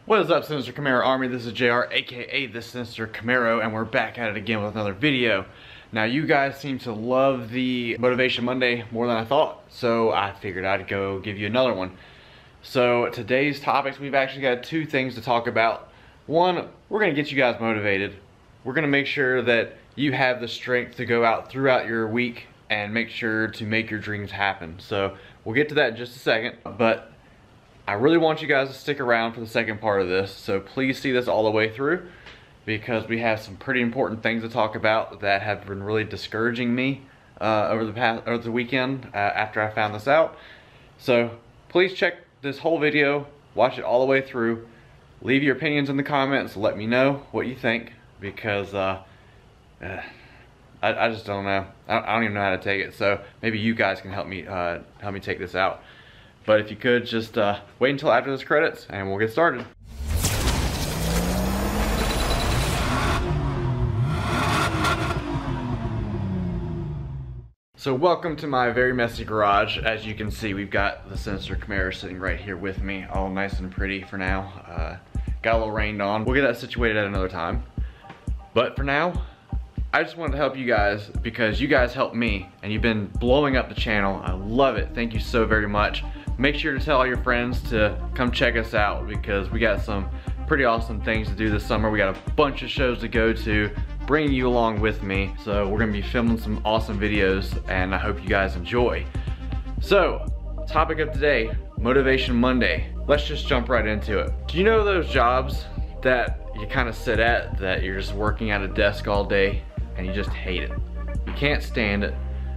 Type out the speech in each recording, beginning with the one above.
What is up, Sinister Camaro Army? This is JR, aka the Sinister Camaro, and we're back at it again with another video. Now, you guys seem to love the Motivation Monday more than I thought, so I figured I'd go give you another one. So today's topics, we've actually got two things to talk about. One, we're gonna get you guys motivated. We're gonna make sure that you have the strength to go out throughout your week and make sure to make your dreams happen. So we'll get to that in just a second, but I really want you guys to stick around for the second part of this, so please see this all the way through because we have some pretty important things to talk about that have been really discouraging me over the weekend after I found this out. So please check this whole video, watch it all the way through, leave your opinions in the comments, let me know what you think because I just don't know. I don't even know how to take it, so maybe you guys can help me take this out. But if you could, just wait until after this credits and we'll get started. So welcome to my very messy garage. As you can see, we've got the Sinister Camaro sitting right here with me, all nice and pretty for now. Got a little rained on. We'll get that situated at another time. But for now, I just wanted to help you guys because you guys helped me and you've been blowing up the channel. I love it. Thank you so very much. Make sure to tell all your friends to come check us out because we got some pretty awesome things to do this summer. We got a bunch of shows to go to, bringing you along with me. So we're gonna be filming some awesome videos and I hope you guys enjoy. So, topic of today, Motivation Monday. Let's just jump right into it. Do you know those jobs that you kind of sit at, that you're just working at a desk all day and you just hate it? You can't stand it.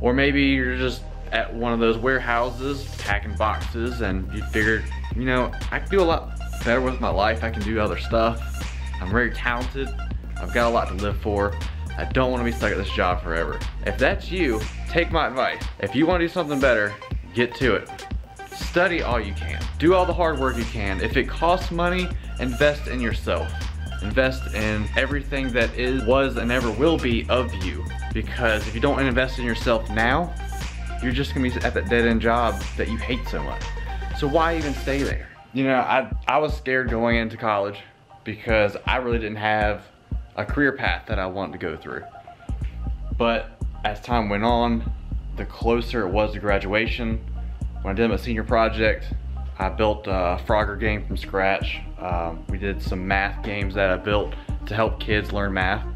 Or maybe you're just at one of those warehouses packing boxes and you figured, you know, I can do a lot better with my life. I can do other stuff. I'm very talented. I've got a lot to live for. I don't want to be stuck at this job forever. If that's you, take my advice. If you want to do something better, get to it. Study all you can. Do all the hard work you can. If it costs money, invest in yourself. Invest in everything that is, was, and ever will be of you. Because if you don't invest in yourself now, you're just gonna be at that dead-end job that you hate so much. So why even stay there? You know, I was scared going into college because I really didn't have a career path that I wanted to go through. But as time went on, the closer it was to graduation, when I did my senior project, I built a Frogger game from scratch. We did some math games that I built to help kids learn math.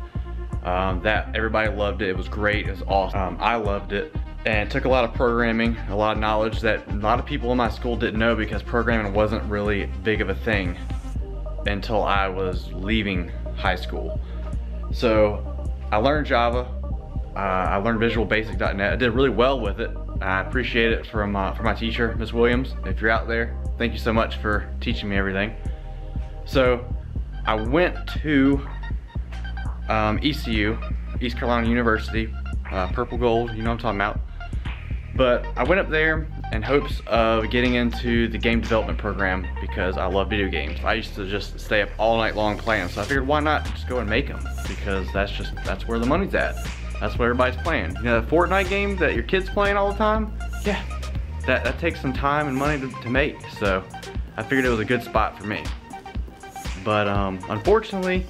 That everybody loved it. It was great. It was awesome. I loved it. And it took a lot of programming, a lot of knowledge that a lot of people in my school didn't know because programming wasn't really big of a thing until I was leaving high school. So I learned Java. I learned VisualBasic.net. I did really well with it. I appreciate it from my teacher, Ms. Williams. If you're out there, thank you so much for teaching me everything. So I went to ECU, East Carolina University, purple gold, you know what I'm talking about. But I went up there in hopes of getting into the game development program because I love video games. I used to just stay up all night long playing, so I figured why not just go and make them, because that's where the money's at. That's what everybody's playing. You know that Fortnite game that your kids playing all the time? Yeah, that takes some time and money to make, so I figured it was a good spot for me. But unfortunately,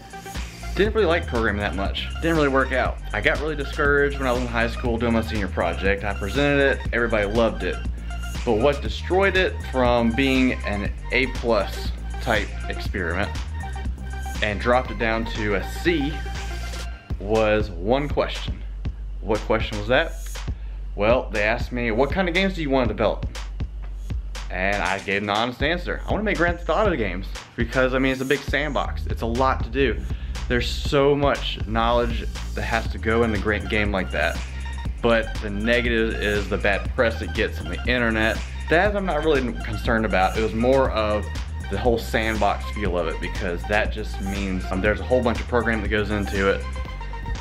didn't really like programming that much. Didn't really work out. I got really discouraged when I was in high school doing my senior project. I presented it, everybody loved it. But what destroyed it from being an A+ type experiment and dropped it down to a C was one question. What question was that? Well, they asked me, what kind of games do you want to develop? And I gave them the honest answer. I want to make Grand Theft Auto games because, I mean, it's a big sandbox. It's a lot to do. There's so much knowledge that has to go in a great game like that. But the negative is the bad press it gets on the internet. That I'm not really concerned about. It was more of the whole sandbox feel of it because that just means there's a whole bunch of programming that goes into it.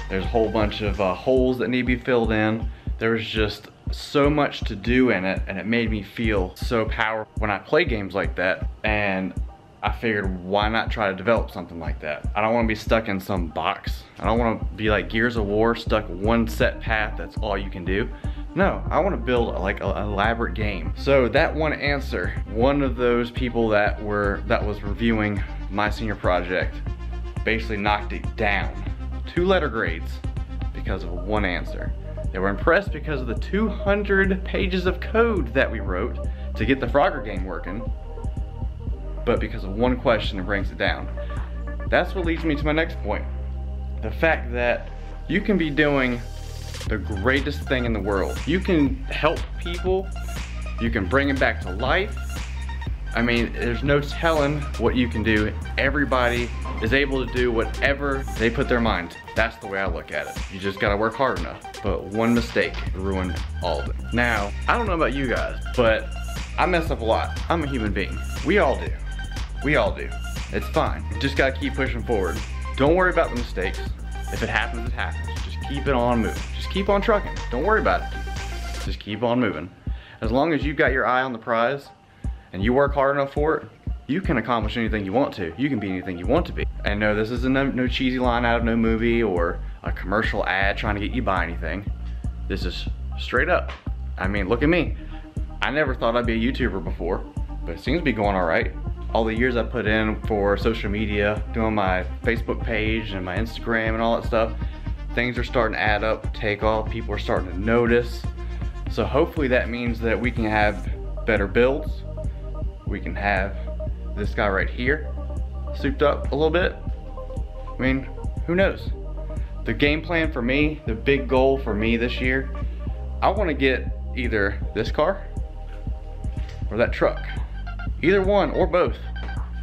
There's a whole bunch of holes that need to be filled in. There was just so much to do in it and it made me feel so powerful when I play games like that. And I figured, why not try to develop something like that? I don't want to be stuck in some box. I don't want to be like Gears of War, stuck one set path, that's all you can do. No, I want to build like an elaborate game. So that one answer, one of those people that was reviewing my senior project basically knocked it down. 2 letter grades because of one answer. They were impressed because of the 200 pages of code that we wrote to get the Frogger game working, but because of one question it brings it down. That's what leads me to my next point. The fact that you can be doing the greatest thing in the world. You can help people, you can bring them back to life. I mean, there's no telling what you can do. Everybody is able to do whatever they put their mind to. That's the way I look at it. You just gotta work hard enough. But one mistake ruined all of it. Now, I don't know about you guys, but I mess up a lot. I'm a human being. We all do. We all do. It's fine. You just gotta keep pushing forward. Don't worry about the mistakes. If it happens, it happens. Just keep it on moving. Just keep on trucking. Don't worry about it. Just keep on moving. As long as you've got your eye on the prize and you work hard enough for it, you can accomplish anything you want to. You can be anything you want to be. And no, this isn't no cheesy line out of no movie or a commercial ad trying to get you to buy anything. This is straight up. I mean, look at me. I never thought I'd be a YouTuber before, but it seems to be going all right. All the years I put in for social media, doing my Facebook page and my Instagram and all that stuff, things are starting to add up, take off, people are starting to notice. So hopefully that means that we can have better builds. We can have this guy right here souped up a little bit. I mean, who knows? The game plan for me, the big goal for me this year, I want to get either this car or that truck. Either one or both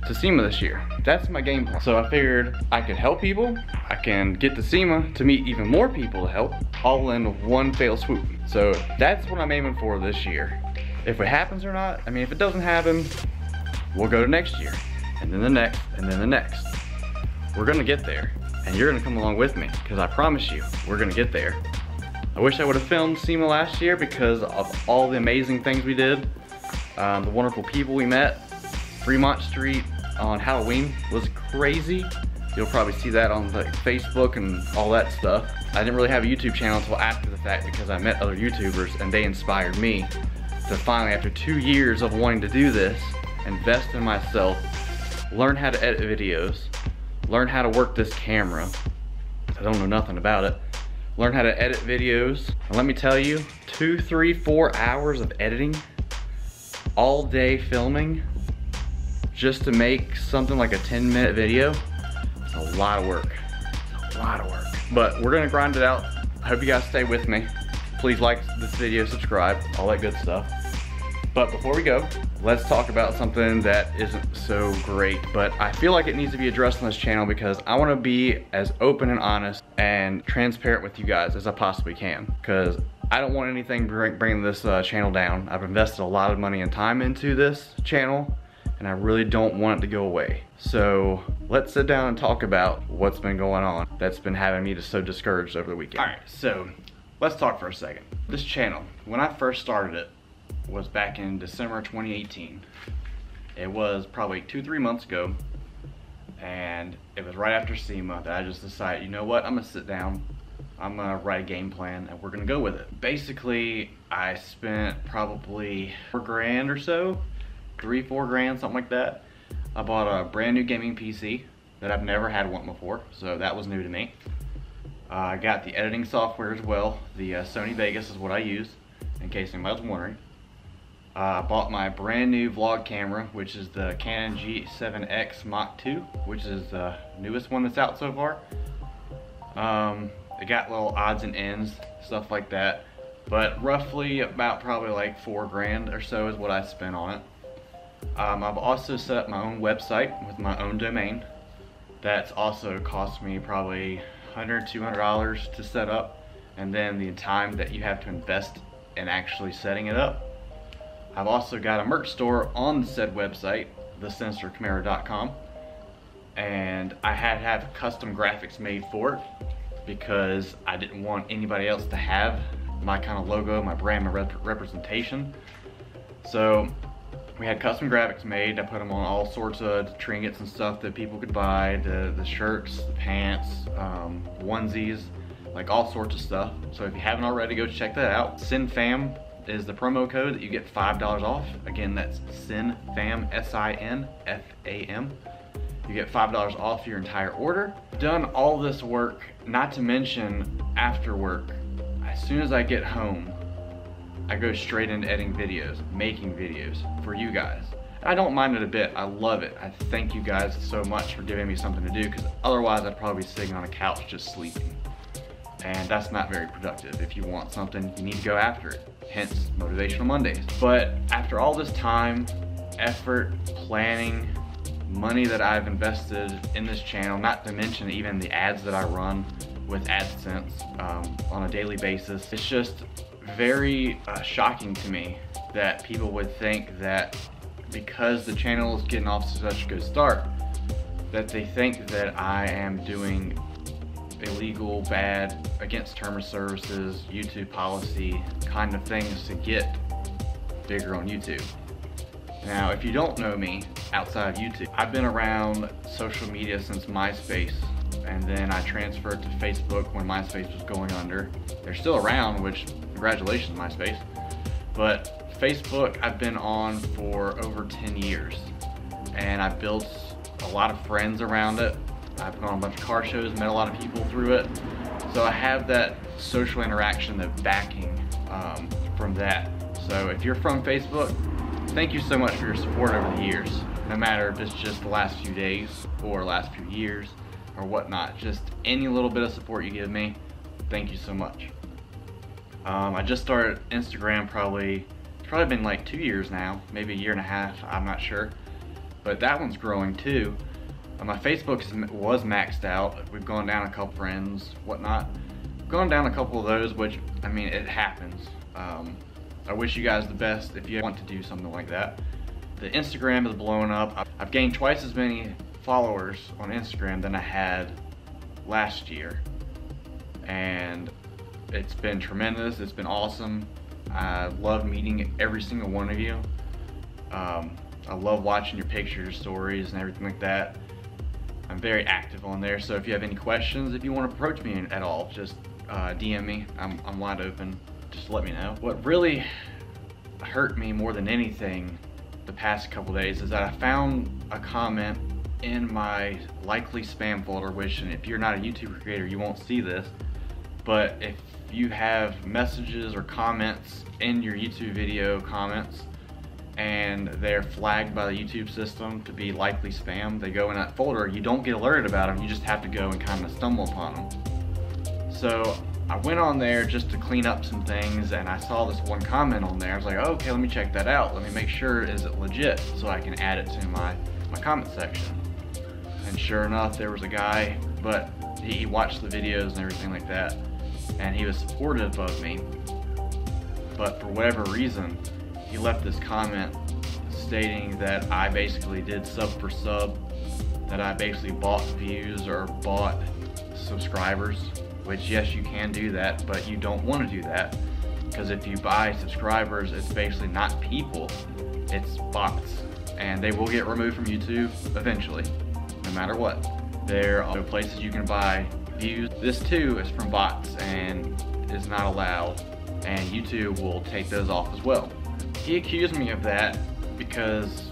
to SEMA this year. That's my game plan. So I figured I could help people, I can get to SEMA to meet even more people to help, all in one fell swoop. So that's what I'm aiming for this year. If it happens or not, I mean, if it doesn't happen, we'll go to next year, and then the next, and then the next. We're gonna get there, and you're gonna come along with me, because I promise you, we're gonna get there. I wish I would have filmed SEMA last year because of all the amazing things we did. The wonderful people we met. Fremont Street on Halloween was crazy. You'll probably see that on like Facebook and all that stuff. I didn't really have a YouTube channel until after the fact because I met other YouTubers and they inspired me to finally, after 2 years of wanting to do this, invest in myself, learn how to edit videos, learn how to work this camera. I don't know nothing about it. Learn how to edit videos. And let me tell you, 2, 3, 4 hours of editing, all day filming, just to make something like a 10-minute video, it's a lot of work. It's a lot of work. But we're gonna grind it out. I hope you guys stay with me. Please like this video, subscribe, all that good stuff. But before we go, let's talk about something that isn't so great, but I feel like it needs to be addressed on this channel because I wanna be as open and honest and transparent with you guys as I possibly can. Because I don't want anything bringing this channel down. I've invested a lot of money and time into this channel, and I really don't want it to go away. So let's sit down and talk about what's been going on that's been having me so discouraged over the weekend. All right, so let's talk for a second. This channel, when I first started it, was back in December 2018. It was probably 2-3 months ago, and it was right after SEMA that I just decided, you know what, I'm gonna sit down, I'm gonna write a game plan, and we're gonna go with it. Basically, I spent probably $4 grand or so, 3-4 grand, something like that. I bought a brand new gaming PC that I've never had one before, so that was new to me. I got the editing software as well. The Sony Vegas is what I use, in case anybody was wondering. I bought my brand new vlog camera, which is the Canon G7X Mark II, which is the newest one that's out so far. It got little odds and ends, stuff like that, but roughly about probably like 4 grand or so is what I spent on it. I've also set up my own website with my own domain. That's also cost me probably $100, $200 to set up, and then the time that you have to invest in actually setting it up. I've also got a merch store on said website, TheSinisterCamaro.com, and I had to have custom graphics made for it because I didn't want anybody else to have my kind of logo, my brand, my representation. So we had custom graphics made. I put them on all sorts of trinkets and stuff that people could buy, the shirts, the pants, onesies, like all sorts of stuff. So if you haven't already, go check that out. SINFAM is the promo code that you get $5 off. Again, that's SINFAM, SINFAM. You get $5 off your entire order. Done all this work, not to mention after work. As soon as I get home, I go straight into editing videos, making videos for you guys. I don't mind it a bit, I love it. I thank you guys so much for giving me something to do, because otherwise I'd probably be sitting on a couch just sleeping. And that's not very productive. If you want something, you need to go after it. Hence, Motivational Mondays. But after all this time, effort, planning, money that I've invested in this channel, not to mention even the ads that I run with AdSense on a daily basis, it's just very shocking to me that people would think that because the channel is getting off to such a good start, that they think that I am doing illegal, bad, against terms of services, YouTube policy kind of things to get bigger on YouTube. Now, if you don't know me outside of YouTube, I've been around social media since MySpace, and then I transferred to Facebook when MySpace was going under. They're still around, which congratulations, MySpace. But Facebook, I've been on for over 10 years, and I've built a lot of friends around it. I've gone on a bunch of car shows, met a lot of people through it. So I have that social interaction, the backing from that. So if you're from Facebook, thank you so much for your support over the years. No matter if it's just the last few days or last few years or whatnot, just any little bit of support you give me, thank you so much. I just started Instagram it's probably been like 2 years now, maybe a year and a half, I'm not sure. But that one's growing too. My Facebook was maxed out. We've gone down a couple friends, whatnot. Gone down a couple of those, which, I mean, it happens. I wish you guys the best if you want to do something like that. The Instagram is blowing up. I've gained twice as many followers on Instagram than I had last year. And it's been tremendous, it's been awesome. I love meeting every single one of you. I love watching your pictures, stories, and everything like that. I'm very active on there, so if you have any questions, if you want to approach me at all, just DM me. I'm wide open. Just let me know. What really hurt me more than anything the past couple days is that I found a comment in my likely spam folder, which, and if you're not a YouTube creator, you won't see this, but if you have messages or comments in your YouTube video comments and they're flagged by the YouTube system to be likely spam, they go in that folder. You don't get alerted about them, you just have to go and kind of stumble upon them. So I went on there just to clean up some things, and I saw this one comment on there. I was like, oh, okay, let me check that out. Let me make sure, is it legit, so I can add it to my comment section. And sure enough, there was a guy, but he watched the videos and everything like that, and he was supportive of me. But for whatever reason, he left this comment stating that I basically did sub for sub, that I basically bought views or bought subscribers, which yes, you can do that, but you don't want to do that, because if you buy subscribers, it's basically not people, it's bots, and they will get removed from YouTube eventually, no matter what. There are places you can buy views. This too is from bots and is not allowed, and YouTube will take those off as well. He accused me of that because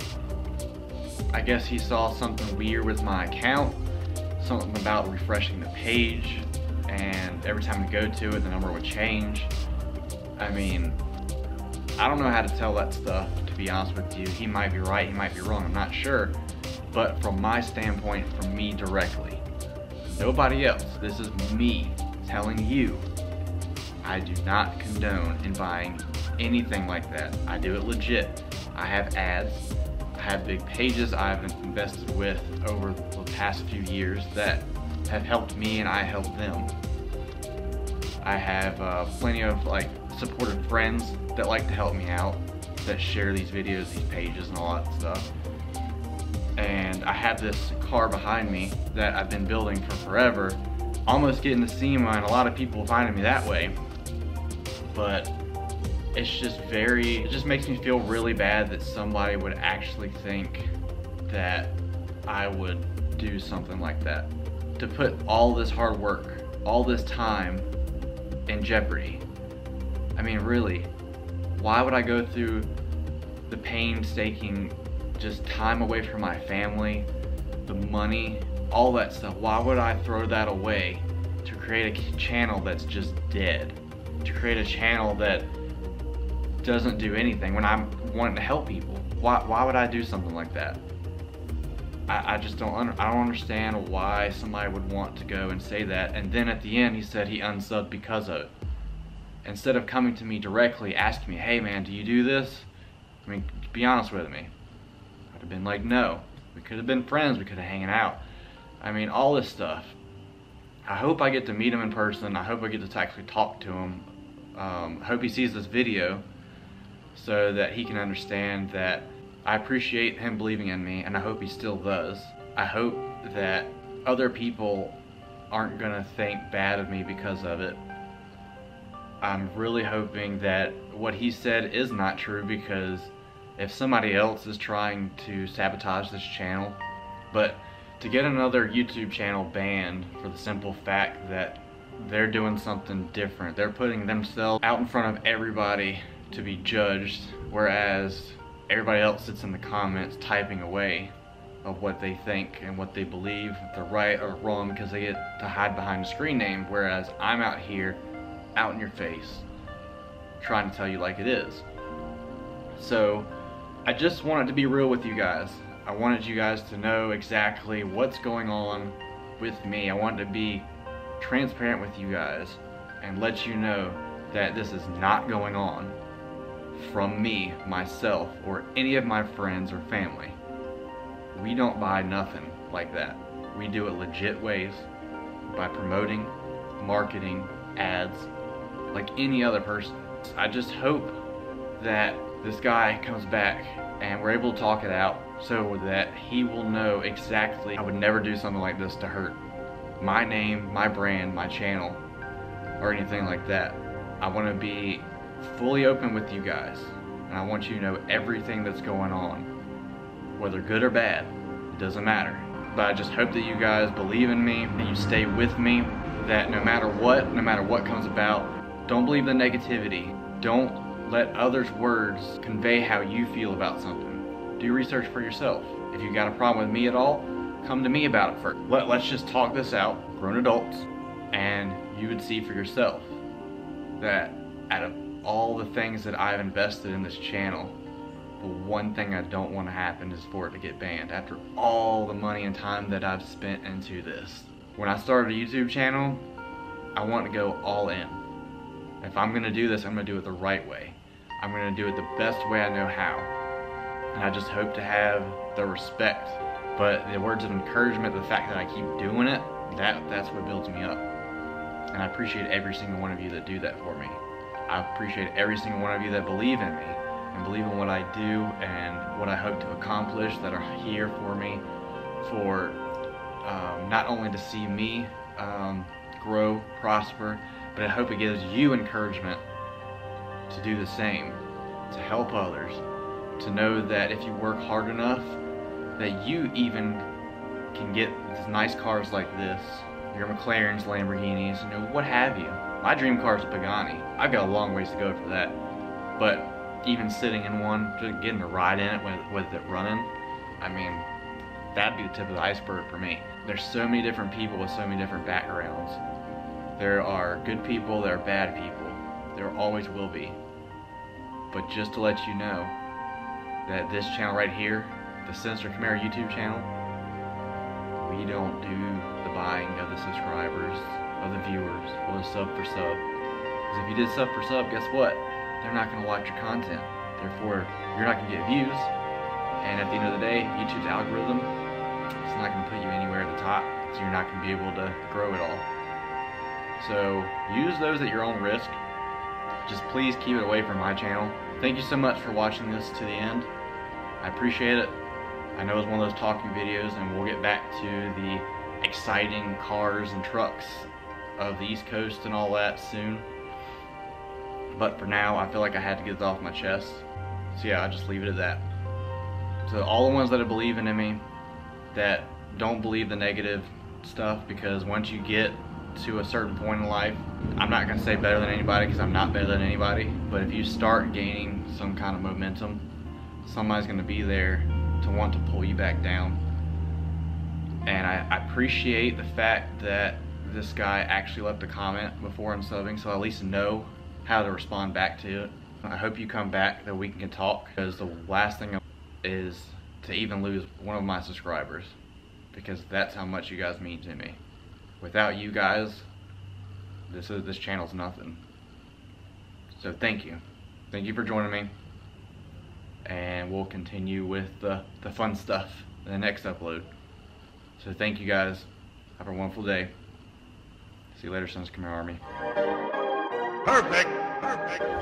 I guess he saw something weird with my account, something about refreshing the page, and every time I go to it, the number would change. I mean, I don't know how to tell that stuff, to be honest with you. He might be right, he might be wrong, I'm not sure. But from my standpoint, from me directly, nobody else, this is me telling you, I do not condone in buying anything like that. I do it legit. I have ads, I have big pages I've invested with over the past few years that have helped me and I help them. I have plenty of supportive friends that like to help me out, that share these videos, these pages, and all that stuff. And I have this car behind me that I've been building for forever, almost getting the SEMA, and a lot of people finding me that way. But it's just it just makes me feel really bad that somebody would actually think that I would do something like that. To put all this hard work all this time in jeopardy. I mean, really, why would I go through the painstaking just time away from my family, the money, all that stuff? Why would I throw that away to create a channel that's just dead? To create a channel that doesn't do anything when I'm wanting to help people? Why would I do something like that? I just don't understand why somebody would want to go and say that, and then at the end he said he unsubbed because of it. Instead of coming to me directly asking me, hey man, do you do this? I mean, be honest with me. I'd have been like, no. We could have been friends, we could have hanging out. I mean, all this stuff. I hope I get to meet him in person. I hope I get to actually talk to him. I hope he sees this video so that he can understand that I appreciate him believing in me, and I hope he still does. I hope that other people aren't gonna think bad of me because of it. I'm really hoping that what he said is not true, because if somebody else is trying to sabotage this channel, but to get another YouTube channel banned for the simple fact that they're doing something different, they're putting themselves out in front of everybody to be judged, whereas everybody else sits in the comments typing away of what they think and what they believe, if they're right or wrong, because they get to hide behind a screen name, whereas I'm out here, out in your face, trying to tell you like it is. So I just wanted to be real with you guys. I wanted you guys to know exactly what's going on with me. I wanted to be transparent with you guys and let you know that this is not going on from me, myself, or any of my friends or family. We don't buy nothing like that. We do it legit ways, by promoting, marketing, ads, like any other person. I just hope that this guy comes back and we're able to talk it out so that he will know exactly I would never do something like this to hurt my name, my brand, my channel, or anything like that. I want to be fully open with you guys, and I want you to know everything that's going on, whether good or bad, it doesn't matter. But I just hope that you guys believe in me, that you stay with me, that no matter what comes about, don't believe the negativity. Don't let others' words convey how you feel about something. Do research for yourself. If you got a problem with me at all, come to me about it first. Let's just talk this out, grown adults, and you would see for yourself that out of all the things that I've invested in this channel, the one thing I don't want to happen is for it to get banned after all the money and time that I've spent into this. When I started a YouTube channel, I want to go all in. If I'm going to do this, I'm going to do it the right way. I'm going to do it the best way I know how. And I just hope to have the respect. But the words of encouragement, the fact that I keep doing it, that's what builds me up. And I appreciate every single one of you that do that for me. I appreciate every single one of you that believe in me and believe in what I do and what I hope to accomplish, that are here for me, for not only to see me grow, prosper, but I hope it gives you encouragement to do the same, to help others, to know that if you work hard enough, that you even can get nice cars like this, your McLarens, Lamborghinis, you know, what have you. My dream car is a Pagani. I've got a long ways to go for that, but even sitting in one, just getting to ride in it with it running, I mean, that'd be the tip of the iceberg for me. There's so many different people with so many different backgrounds. There are good people, there are bad people. There always will be. But just to let you know that this channel right here, the TheSinisterCamaro YouTube channel, we don't do the buying of the subscribers, of the viewers, or the sub for sub. Because if you did sub for sub, guess what? They're not going to watch your content. Therefore, you're not going to get views. And at the end of the day, YouTube's algorithm, it's not going to put you anywhere at the top. So you're not going to be able to grow it all. So use those at your own risk. Just please keep it away from my channel. Thank you so much for watching this to the end. I appreciate it. I know it's one of those talking videos, and we'll get back to the exciting cars and trucks of the East Coast and all that soon. But for now, I feel like I had to get it off my chest. So yeah, I'll just leave it at that. So all the ones that are believing in me, that don't believe the negative stuff, because once you get to a certain point in life, I'm not gonna say better than anybody because I'm not better than anybody, but if you start gaining some kind of momentum, somebody's gonna be there to want to pull you back down. And I appreciate the fact that this guy actually left a comment before unsubbing, so I at least know how to respond back to it. I hope you come back that we can talk, because the last thing is to even lose one of my subscribers, because that's how much you guys mean to me. Without you guys, this channel's nothing. So thank you for joining me, and we'll continue with the fun stuff in the next upload. So thank you guys, have a wonderful day. See you later, SinisterCamaro Army. Perfect.